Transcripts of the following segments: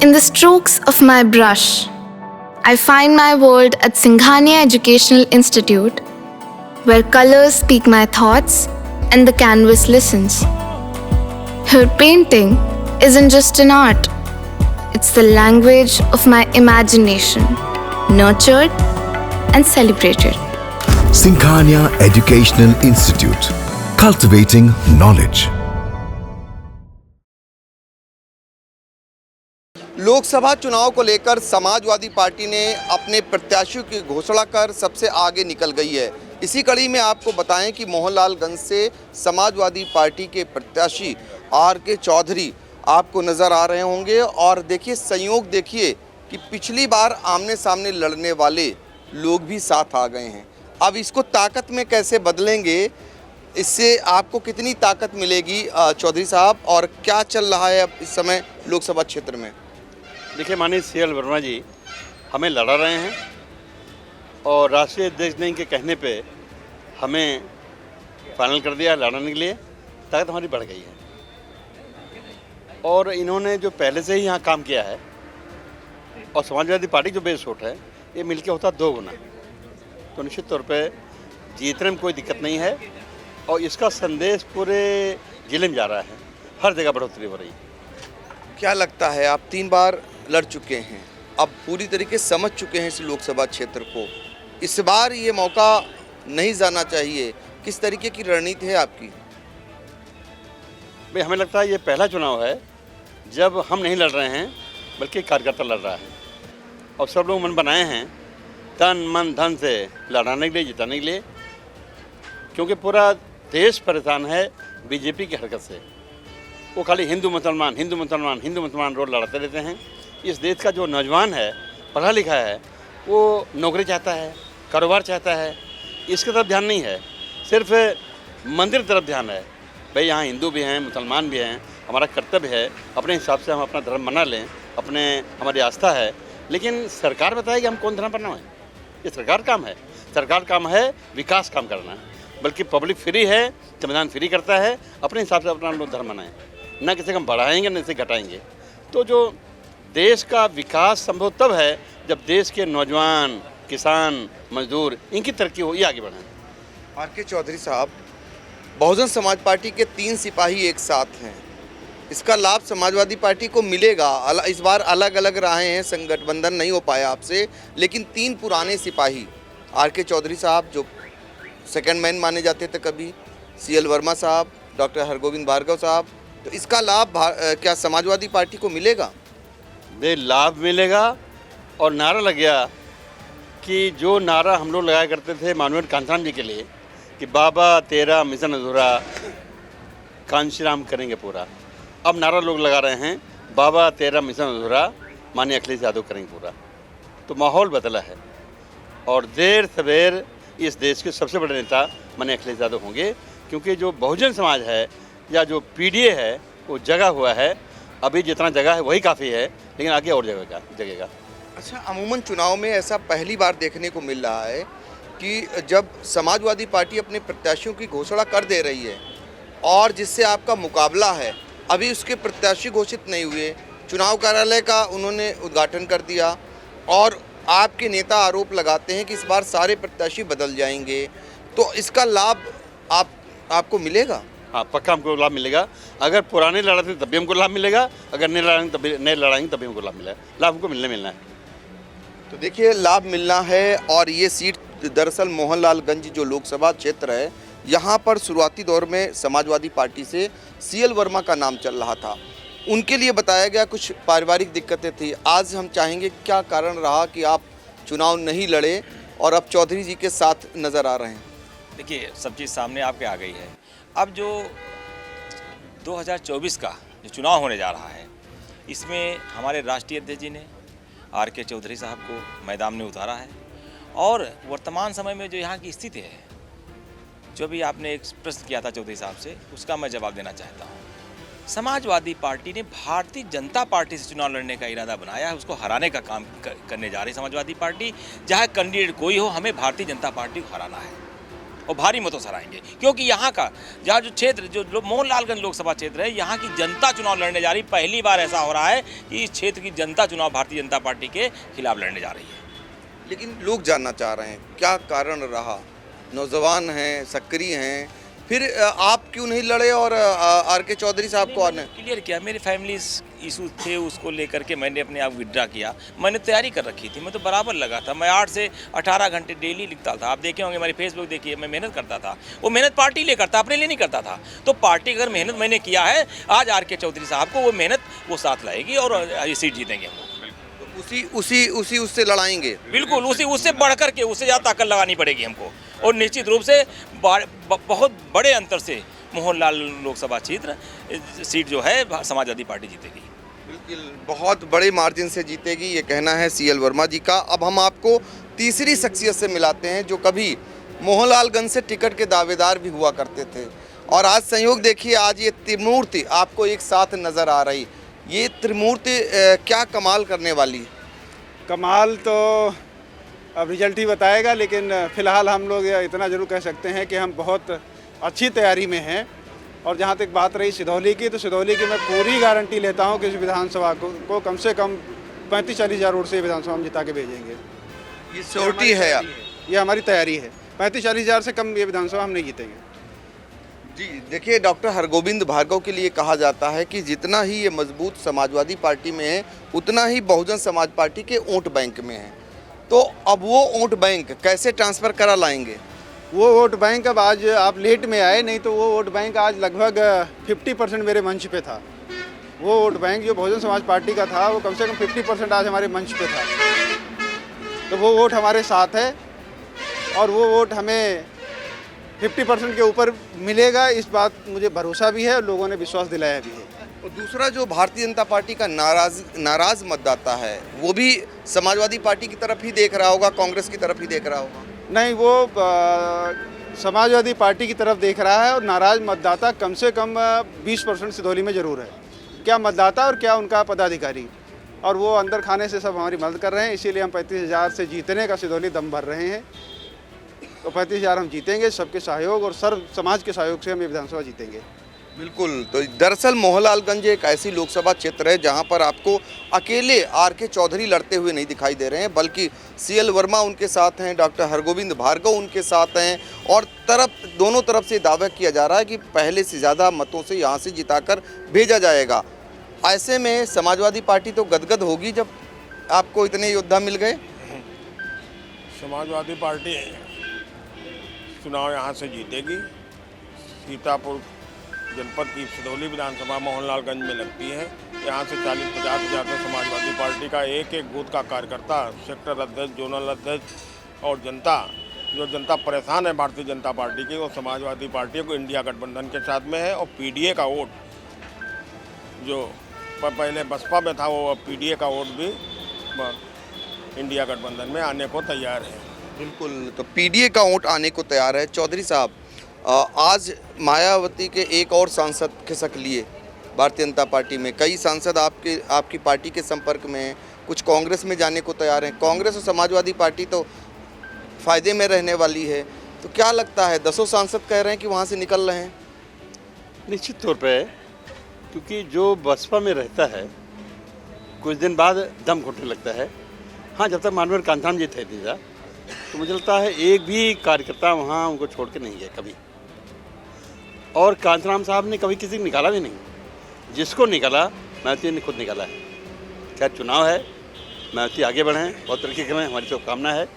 In the strokes of my brush, I find my world at Singhania Educational Institute, where colors speak my thoughts and the canvas listens. Here, painting isn't just an art, it's the language of my imagination, nurtured and celebrated. Singhania Educational Institute, cultivating knowledge. Lok Sabha चुनाव को लेकर Samajwadi party ने अपने प्रत्याशियों की घोषणा कर सबसे आगे निकल गई है। इसी कड़ी में आपको बताएं कि मोहनलालगंज से समाजवादी पार्टी के प्रत्याशी आर.के. चौधरी आपको नज़र आ रहे होंगे और देखिए संयोग देखिए कि पिछली बार आमने सामने लड़ने वाले लोग भी साथ आ गए हैं। अब इसको ताकत में कैसे बदलेंगे, इससे आपको कितनी ताकत मिलेगी चौधरी साहब, और क्या चल रहा है अब इस समय लोकसभा क्षेत्र में? देखिए माननीय सी.एल. वर्मा जी हमें लड़ा रहे हैं और राष्ट्रीय अध्यक्ष ने इनके कहने पे हमें फाइनल कर दिया लड़ने के लिए। ताकत हमारी बढ़ गई है और इन्होंने जो पहले से ही यहाँ काम किया है और समाजवादी पार्टी जो बेस वोट है ये मिलके होता 2 गुना, तो निश्चित तौर पे जीतने में कोई दिक्कत नहीं है और इसका संदेश पूरे जिले में जा रहा है, हर जगह बढ़ोतरी हो रही है। क्या लगता है, आप 3 बार लड़ चुके हैं, अब पूरी तरीके से समझ चुके हैं इस लोकसभा क्षेत्र को, इस बार ये मौका नहीं जाना चाहिए, किस तरीके की रणनीति है आपकी? भाई हमें लगता है ये पहला चुनाव है जब हम नहीं लड़ रहे हैं बल्कि कार्यकर्ता लड़ रहा है और सब लोग मन बनाए हैं तन मन धन से लड़ाने के लिए, जिताने के लिए, क्योंकि पूरा देश परेशान है बीजेपी की हरकत से। वो खाली हिंदू मुसलमान रोड लड़ाते रहते हैं। इस देश का जो नौजवान है, पढ़ा लिखा है, वो नौकरी चाहता है, कारोबार चाहता है, इसकी तरफ ध्यान नहीं है, सिर्फ मंदिर तरफ ध्यान है। भाई यहाँ हिंदू भी हैं, मुसलमान भी हैं, हमारा कर्तव्य है अपने हिसाब से हम अपना धर्म मना लें, हमारी आस्था है, लेकिन सरकार बताए कि हम कौन धर्म पढ़ना है। ये सरकार काम है विकास काम करना, बल्कि पब्लिक फ्री है, संविधान फ्री करता है, अपने हिसाब से अपना लोग धर्म मनाएं, न किसी को हम बढ़ाएंगे न इसे घटाएंगे। तो जो देश का विकास संभव तब है जब देश के नौजवान, किसान, मजदूर, इनकी तरक्की हो, ये आगे बढ़ें। आर.के. चौधरी साहब, बहुजन समाज पार्टी के 3 सिपाही एक साथ हैं, इसका लाभ समाजवादी पार्टी को मिलेगा? इस बार अलग अलग राहें हैं, संगठबंधन नहीं हो पाया आपसे, लेकिन 3 पुराने सिपाही आर.के. चौधरी साहब जो सेकंड मैन माने जाते थे कभी, सी.एल. वर्मा साहब, डॉक्टर हरगोविंद भार्गव साहब, तो इसका लाभ क्या समाजवादी पार्टी को मिलेगा? दे लाभ मिलेगा और नारा लग गया कि जो नारा हम लोग लगाया करते थे मानवेंद्र कांशीराम जी के लिए कि बाबा तेरा मिशन अधूरा, कांशीराम करेंगे पूरा। अब नारा लोग लगा रहे हैं बाबा तेरा मिशन अधूरा, माननीय अखिलेश यादव करेंगे पूरा। तो माहौल बदला है और देर सवेर इस देश के सबसे बड़े नेता माननीय अखिलेश यादव होंगे, क्योंकि जो बहुजन समाज है या जो पीडीए है वो जगा हुआ है। अभी जितना जगह है वही काफ़ी है, लेकिन आगे और जगेगा। अच्छा, अमूमन चुनाव में ऐसा पहली बार देखने को मिल रहा है कि जब समाजवादी पार्टी अपने प्रत्याशियों की घोषणा कर दे रही है और जिससे आपका मुकाबला है, अभी उसके प्रत्याशी घोषित नहीं हुए, चुनाव कार्यालय का उन्होंने उद्घाटन कर दिया और आपके नेता आरोप लगाते हैं कि इस बार सारे प्रत्याशी बदल जाएंगे, तो इसका लाभ आपको मिलेगा? हाँ, पक्का हमको लाभ मिलेगा। अगर पुराने लड़ाते तब भी हमको लाभ मिलेगा, अगर नए लड़ाएंगे तभी हमको लाभ मिलेगा। लाभ हमको मिलना है। तो देखिए, लाभ मिलना है। और ये सीट दरअसल मोहनलालगंज जो लोकसभा क्षेत्र है, यहाँ पर शुरुआती दौर में समाजवादी पार्टी से सी.एल. वर्मा का नाम चल रहा था, उनके लिए बताया गया कुछ पारिवारिक दिक्कतें थी। आज हम चाहेंगे क्या कारण रहा कि आप चुनाव नहीं लड़े और अब चौधरी जी के साथ नज़र आ रहे हैं? देखिए, सब चीज़ सामने आपके आ गई है। अब जो 2024 का जो चुनाव होने जा रहा है, इसमें हमारे राष्ट्रीय अध्यक्ष जी ने आर.के. चौधरी साहब को मैदान में उतारा है और वर्तमान समय में जो यहाँ की स्थिति है, जो भी आपने एक प्रश्न किया था चौधरी साहब से, उसका मैं जवाब देना चाहता हूँ। समाजवादी पार्टी ने भारतीय जनता पार्टी से चुनाव लड़ने का इरादा बनाया है, उसको हराने का काम करने जा रही है समाजवादी पार्टी। चाहे कैंडिडेट कोई हो, हमें भारतीय जनता पार्टी को हराना है। और भारी मतों से हराएंगे, क्योंकि यहाँ का जहाँ जो क्षेत्र जो मोहनलालगंज लोकसभा क्षेत्र है, यहाँ की जनता चुनाव लड़ने जा रही। पहली बार ऐसा हो रहा है कि इस क्षेत्र की जनता चुनाव भारतीय जनता पार्टी के खिलाफ लड़ने जा रही है। लेकिन लोग जानना चाह रहे हैं क्या कारण रहा, नौजवान हैं, सक्रिय हैं, फिर आप क्यों नहीं लड़े और आर के चौधरी साहब को आने? क्लियर किया, मेरे फैमिली इशू थे, उसको लेकर के मैंने अपने आप विड्रा किया। मैंने तैयारी कर रखी थी, मैं तो बराबर लगा था। मैं 8 से 18 घंटे डेली लिखता था। आप देखे होंगे मेरी फेसबुक देखिए, मैं मेहनत करता था। वो मेहनत पार्टी लिए करता, अपने लिए नहीं करता था। तो पार्टी अगर मेहनत मैंने किया है, आज आर के चौधरी साहब को वो मेहनत वो साथ लाएगी और ये सीट जीतेंगे हम लोग। उससे लड़ाएंगे। बिल्कुल उससे बढ़ कर के, उससे ज़्यादा ताकत लगानी पड़ेगी हमको, और निश्चित रूप से बहुत बड़े अंतर से मोहनलाल लोकसभा क्षेत्र सीट जो है समाजवादी पार्टी जीतेगी। बिल्कुल बहुत बड़े मार्जिन से जीतेगी, ये कहना है CL वर्मा जी का। अब हम आपको तीसरी शख्सियत से मिलाते हैं जो कभी मोहनलालगंज से टिकट के दावेदार भी हुआ करते थे, और आज संयोग देखिए, आज ये त्रिमूर्ति आपको एक साथ नज़र आ रही। ये त्रिमूर्ति क्या कमाल करने वाली? कमाल तो अब रिजल्ट ही बताएगा, लेकिन फ़िलहाल हम लोग इतना ज़रूर कह सकते हैं कि हम बहुत अच्छी तैयारी में हैं। और जहाँ तक बात रही सिधौली की, तो सिधौली की मैं पूरी गारंटी लेता हूँ कि इस विधानसभा को कम से कम 35-40 हज़ार वोट से विधानसभा में जिता के भेजेंगे। ये श्योरिटी है, ये हमारी तैयारी है। 35-40 हज़ार से कम ये विधानसभा हम नहीं जीतेंगे। जी देखिए, डॉक्टर हरगोविंद भार्गव के लिए कहा जाता है कि जितना ही ये मजबूत समाजवादी पार्टी में है, उतना ही बहुजन समाज पार्टी के वोट बैंक में है। तो अब वो वोट बैंक कैसे ट्रांसफ़र करा लाएंगे? वो वोट बैंक अब आज आप लेट में आए, नहीं तो वो वोट बैंक आज लगभग 50% मेरे मंच पे था। वो वोट बैंक जो बहुजन समाज पार्टी का था, वो कम से कम 50% आज हमारे मंच पे था। तो वो वोट हमारे साथ है, और वो वोट हमें 50% के ऊपर मिलेगा, इस बात मुझे भरोसा भी है और लोगों ने विश्वास दिलाया भी है। और दूसरा, जो भारतीय जनता पार्टी का नाराज मतदाता है, वो भी समाजवादी पार्टी की तरफ ही देख रहा होगा, कांग्रेस की तरफ ही देख रहा होगा? नहीं, वो समाजवादी पार्टी की तरफ देख रहा है, और नाराज मतदाता कम से कम 20% सिधौली में ज़रूर है। क्या मतदाता और क्या उनका पदाधिकारी, और वो अंदर खाने से सब हमारी मदद कर रहे हैं। इसीलिए हम 35,000 से जीतने का सिधौली दम भर रहे हैं। तो 35,000 हम जीतेंगे, सबके सहयोग और सर्व समाज के सहयोग से हम ये विधानसभा जीतेंगे। बिल्कुल। तो दरअसल मोहनलालगंज एक ऐसी लोकसभा क्षेत्र है जहां पर आपको अकेले आर के चौधरी लड़ते हुए नहीं दिखाई दे रहे हैं, बल्कि CL वर्मा उनके साथ हैं, डॉक्टर हरगोविंद भार्गव उनके साथ हैं, और दोनों तरफ से दावा किया जा रहा है कि पहले से ज़्यादा मतों से यहाँ से जिताकर भेजा जाएगा। ऐसे में समाजवादी पार्टी तो गदगद होगी जब आपको इतने योद्धा मिल गए। समाजवादी पार्टी चुनाव यहाँ से जीतेगी। सीतापुर जनपद की सिधौली विधानसभा मोहनलालगंज में लगती है। यहाँ से 40-50 हज़ार से समाजवादी पार्टी का एक बूथ का कार्यकर्ता, सेक्टर अध्यक्ष, जोनल अध्यक्ष और जनता परेशान है भारतीय जनता पार्टी की, वो समाजवादी पार्टी को इंडिया गठबंधन के साथ में है। और PDA का वोट जो पहले बसपा में था, वो PDA का वोट भी इंडिया गठबंधन में आने को तैयार है। बिल्कुल। तो PDA का वोट आने को तैयार है। चौधरी साहब, आज मायावती के एक और सांसद खिसक लिए भारतीय जनता पार्टी में। कई सांसद आपकी पार्टी के संपर्क में हैं, कुछ कांग्रेस में जाने को तैयार हैं। कांग्रेस और समाजवादी पार्टी तो फायदे में रहने वाली है, तो क्या लगता है 10 सांसद कह रहे हैं कि वहाँ से निकल रहे हैं? निश्चित तौर पे, क्योंकि जो बसपा में रहता है कुछ दिन बाद दम घुटने लगता है। हाँ, जब तक मानवर कांताराम जी थे दीदा, तो मुझे लगता है एक भी कार्यकर्ता वहाँ उनको छोड़ के नहीं गए कभी, और कांताराम साहब ने कभी किसी को निकाला भी नहीं। जिसको निकाला मायावती ने खुद निकाला है। खैर, चुनाव है, मायावती आगे बढ़ें, बहुत तरक्की करें, हमारी शुभकामना है।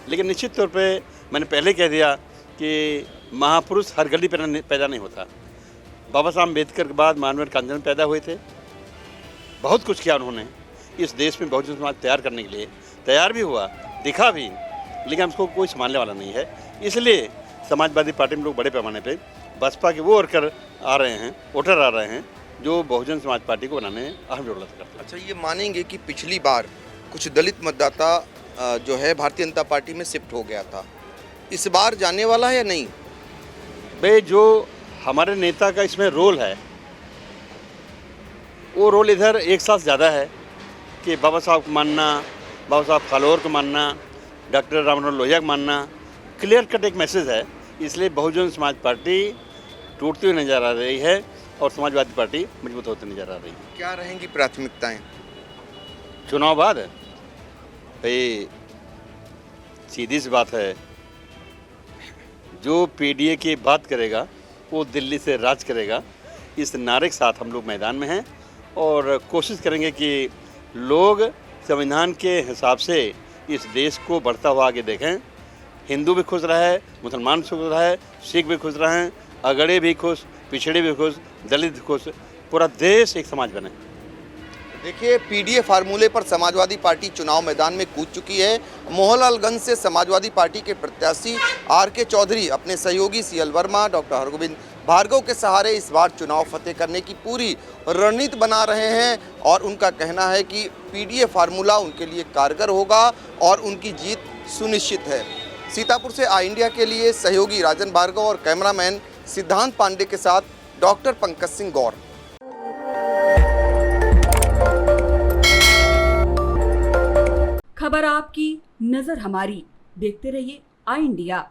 लेकिन निश्चित तौर पे मैंने पहले कह दिया कि महापुरुष हर गली पर पैदा नहीं होता। बाबा साहब अम्बेडकर के बाद मानवर कांताराम पैदा हुए थे। बहुत कुछ किया उन्होंने इस देश में बहुजन समाज तैयार करने के लिए, तैयार भी हुआ, दिखा भी, लेकिन उसको कोई संभालने वाला नहीं है। इसलिए समाजवादी पार्टी में लोग बड़े पैमाने पे बसपा के वो वर्कर आ रहे हैं, वोटर आ रहे हैं, जो बहुजन समाज पार्टी को बनाने में अहम रोल अदा करते हैं। अच्छा, ये मानेंगे कि पिछली बार कुछ दलित मतदाता जो है भारतीय जनता पार्टी में शिफ्ट हो गया था, इस बार जाने वाला है या नहीं? भाई, जो हमारे नेता का इसमें रोल है, वो रोल इधर एक साथ ज़्यादा है कि बाबा साहब को मानना, बाबा साहब फालोर को मानना, डॉक्टर राम मनोहर लोहिया को मानना। क्लियर कट एक मैसेज है इसलिए बहुजन समाज पार्टी टूटती हुई नज़र आ रही है और समाजवादी पार्टी मजबूत होती नज़र आ रही है। क्या रहेंगी प्राथमिकताएं? चुनाव बाद भाई सीधी सी बात है, जो पीडीए की बात करेगा वो दिल्ली से राज करेगा, इस नारे के साथ हम लोग मैदान में हैं और कोशिश करेंगे कि लोग संविधान के हिसाब से इस देश को बढ़ता हुआ आगे देखें। हिंदू भी खुश रहे, मुसलमान भी खुश रहे, सिख भी खुश रहें, अगड़े भी खुश, पिछड़े भी खुश, दलित भी खुश, पूरा देश एक समाज बने। देखिए, पीडीए फार्मूले पर समाजवादी पार्टी चुनाव मैदान में कूद चुकी है। मोहनलालगंज से समाजवादी पार्टी के प्रत्याशी आर.के. चौधरी अपने सहयोगी सी.एल. वर्मा, डॉक्टर हरगोविंद भार्गव के सहारे इस बार चुनाव फतेह करने की पूरी रणनीति बना रहे हैं और उनका कहना है कि पीडीए फार्मूला उनके लिए कारगर होगा और उनकी जीत सुनिश्चित है। सीतापुर से आई इंडिया के लिए सहयोगी राजन भार्गव और कैमरामैन सिद्धांत पांडे के साथ डॉक्टर पंकज सिंह गौर। खबर आपकी, नजर हमारी। देखते रहिए आई इंडिया।